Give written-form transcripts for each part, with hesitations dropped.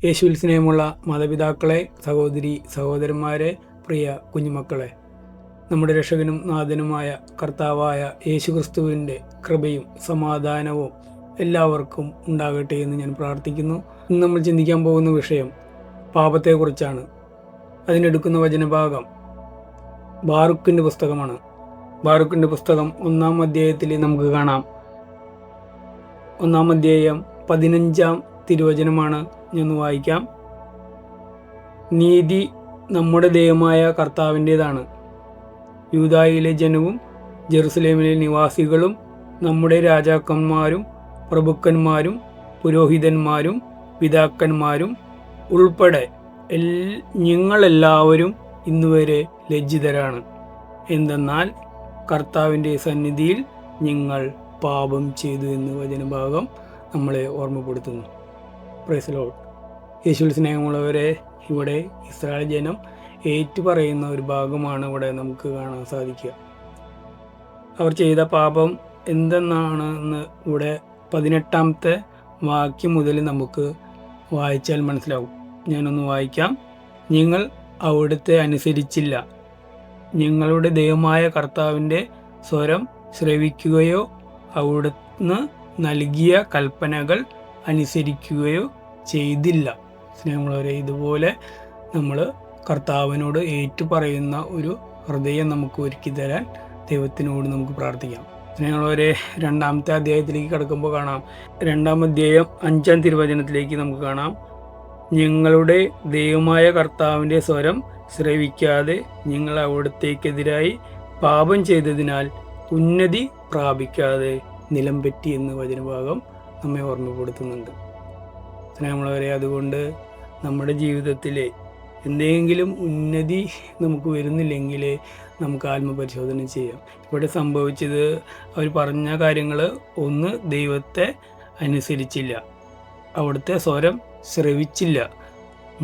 യേശുവിൽ സ്നേഹമുള്ള മാതാപിതാക്കളെ, സഹോദരി സഹോദരന്മാരെ, പ്രിയ കുഞ്ഞുമക്കളെ, നമ്മുടെ രക്ഷകനും നാഥനുമായ കർത്താവായ യേശുക്രിസ്തുവിൻ്റെ കൃപയും സമാധാനവും എല്ലാവർക്കും ഉണ്ടാകട്ടെ എന്ന് ഞാൻ പ്രാർത്ഥിക്കുന്നു. ഇന്ന് നമ്മൾ ചിന്തിക്കാൻ പോകുന്ന വിഷയം പാപത്തെക്കുറിച്ചാണ്. അതിനെടുക്കുന്ന വചനഭാഗം ബാറുക്കിൻ്റെ പുസ്തകമാണ്. ബാറുക്കിൻ്റെ പുസ്തകം 1-ാം അധ്യായത്തിൽ നമുക്ക് കാണാം. 1-ാം അധ്യായം 15-ാം തിരുവചനമാണ്. ഞാൻ വായിക്കാം. നീതി നമ്മുടെ ദൈവമായ കർത്താവിൻ്റേതാണ്. യൂദായിലെ ജനവും ജെറുസലേമിലെ നിവാസികളും നമ്മുടെ രാജാക്കന്മാരും പ്രഭുക്കന്മാരും പുരോഹിതന്മാരും പിതാക്കന്മാരും ഉൾപ്പെടെ ഞങ്ങളെല്ലാവരും ഇന്നുവരെ ലജ്ജിതരാണ്. എന്തെന്നാൽ കർത്താവിൻ്റെ സന്നിധിയിൽ ഞങ്ങൾ പാപം ചെയ്തു എന്ന് വചനഭാഗം നമ്മളെ ഓർമ്മപ്പെടുത്തുന്നു. Praise Lord. യേശുവിൽ സ്നേഹമുള്ളവരെ, ഇവിടെ ഇസ്രായേൽ ജനം ഏറ്റുപറയുന്ന ഒരു ഭാഗമാണ് ഇവിടെ നമുക്ക് കാണാൻ സാധിക്കുക. അവർ ചെയ്ത പാപം എന്തെന്നാണെന്ന് ഇവിടെ 18-ാമത്തെ വാക്യം മുതൽ നമുക്ക് വായിച്ചാൽ മനസ്സിലാവും. ഞാനൊന്ന് വായിക്കാം. നിങ്ങൾ അവിടുത്തെ അനുസരിച്ചില്ല. ഞങ്ങളുടെ ദൈവമായ കർത്താവിൻ്റെ സ്വരം ശ്രവിക്കുകയോ അവിടുന്ന് നൽകിയ കൽപ്പനകൾ അനുസരിക്കുകയോ ചെയ്തില്ല. സ്നേഹമുള്ളവരെ, ഇതുപോലെ നമ്മൾ കർത്താവിനോട് ഏറ്റുപറയുന്ന ഒരു ഹൃദയം നമുക്ക് ഒരുക്കി തരാൻ ദൈവത്തിനോട് നമുക്ക് പ്രാർത്ഥിക്കാം. സ്നേഹമുള്ളവരെ, 2-ാമത്തെ അധ്യായത്തിലേക്ക് കടക്കുമ്പോൾ കാണാം. 2-ാം അധ്യായം 5-ാം തിരുവചനത്തിലേക്ക് നമുക്ക് കാണാം. ഞങ്ങളുടെ ദൈവമായ കർത്താവിൻ്റെ സ്വരം ശ്രവിക്കാതെ ഞങ്ങൾ അവിടത്തേക്കെതിരായി പാപം ചെയ്തതിനാൽ ഉന്നതി പ്രാപിക്കാതെ നിലം പറ്റി എന്ന് വചനഭാഗം നമ്മെ ഓർമ്മപ്പെടുത്തുന്നുണ്ട്. സ്നേഹമുള്ളവരെ, അതുകൊണ്ട് നമ്മുടെ ജീവിതത്തിലെ എന്തെങ്കിലും ഉന്നതി നമുക്ക് വരുന്നില്ലെങ്കിൽ നമുക്ക് ആത്മപരിശോധന ചെയ്യാം. ഇവിടെ സംഭവിച്ചത് അവർ പറഞ്ഞ കാര്യങ്ങൾ: 1, ദൈവത്തെ അനുസരിച്ചില്ല, അവിടുത്തെ സ്വരം ശ്രവിച്ചില്ല,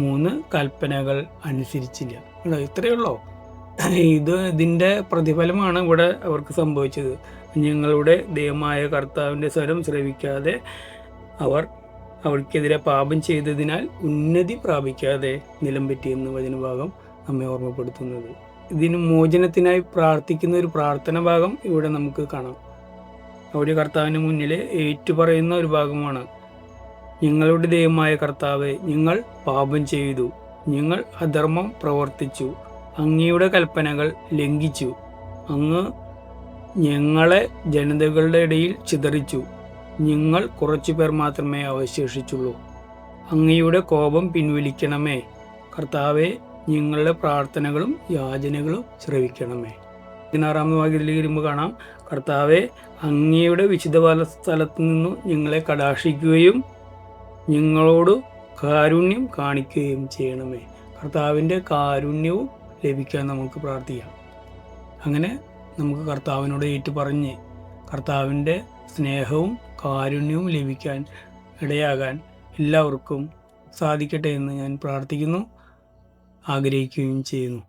3, കൽപ്പനകൾ അനുസരിച്ചില്ല. ഇത്രയേ ഉള്ളൂ. ഇതിൻ്റെ പ്രതിഫലമാണ് ഇവിടെ അവർക്ക് സംഭവിച്ചത്. ഞങ്ങളുടെ ദൈവമായ കർത്താവിൻ്റെ സ്വരം ശ്രവിക്കാതെ അവർക്കെതിരെ പാപം ചെയ്തതിനാൽ ഉന്നതി പ്രാപിക്കാതെ നിലം പറ്റിയെന്ന് വചനഭാഗം നമ്മെ ഓർമ്മപ്പെടുത്തുന്നത്. ഇതിന് മോചനത്തിനായി പ്രാർത്ഥിക്കുന്ന ഒരു പ്രാർത്ഥന ഭാഗം ഇവിടെ നമുക്ക് കാണാം. അവിടെ കർത്താവിന് മുന്നിൽ ഏറ്റുപറയുന്ന ഒരു ഭാഗമാണ്. ഞങ്ങളുടെ ദൈവമായ കർത്താവെ, ഞങ്ങൾ പാപം ചെയ്തു, ഞങ്ങൾ അധർമ്മം പ്രവർത്തിച്ചു, അങ്ങയുടെ കൽപ്പനകൾ ലംഘിച്ചു, അങ്ങ് ഞങ്ങളെ ജനതകളുടെ ഇടയിൽ ചിതറിച്ചു, ഞങ്ങൾ കുറച്ചു പേർ മാത്രമേ അവശേഷിച്ചുള്ളൂ. അങ്ങയുടെ കോപം പിൻവലിക്കണമേ. കർത്താവെ, ഞങ്ങളുടെ പ്രാർത്ഥനകളും യാചനകളും ശ്രവിക്കണമേ. 16-ാമത്തെ വാക്യത്തിലേക്ക് വരുമ്പോൾ കാണാം. കർത്താവെ, അങ്ങയുടെ വിശുദ്ധ സ്ഥലത്തു നിന്നു ഞങ്ങളെ കടാക്ഷിക്കുകയും ഞങ്ങളോട് കാരുണ്യം കാണിക്കുകയും ചെയ്യണമേ. കർത്താവിൻ്റെ കാരുണ്യവും ലഭിക്കാൻ നമുക്ക് പ്രാർത്ഥിക്കാം. അങ്ങനെ നമുക്ക് കർത്താവിനോട് ഏറ്റുപറഞ്ഞ് കർത്താവിൻ്റെ സ്നേഹവും കാരുണ്യവും ലഭിക്കാൻ ഇടയാകാൻ എല്ലാവർക്കും സാധിക്കട്ടെ എന്ന് ഞാൻ പ്രാർത്ഥിക്കുന്നു, ആഗ്രഹിക്കുകയും ചെയ്യുന്നു.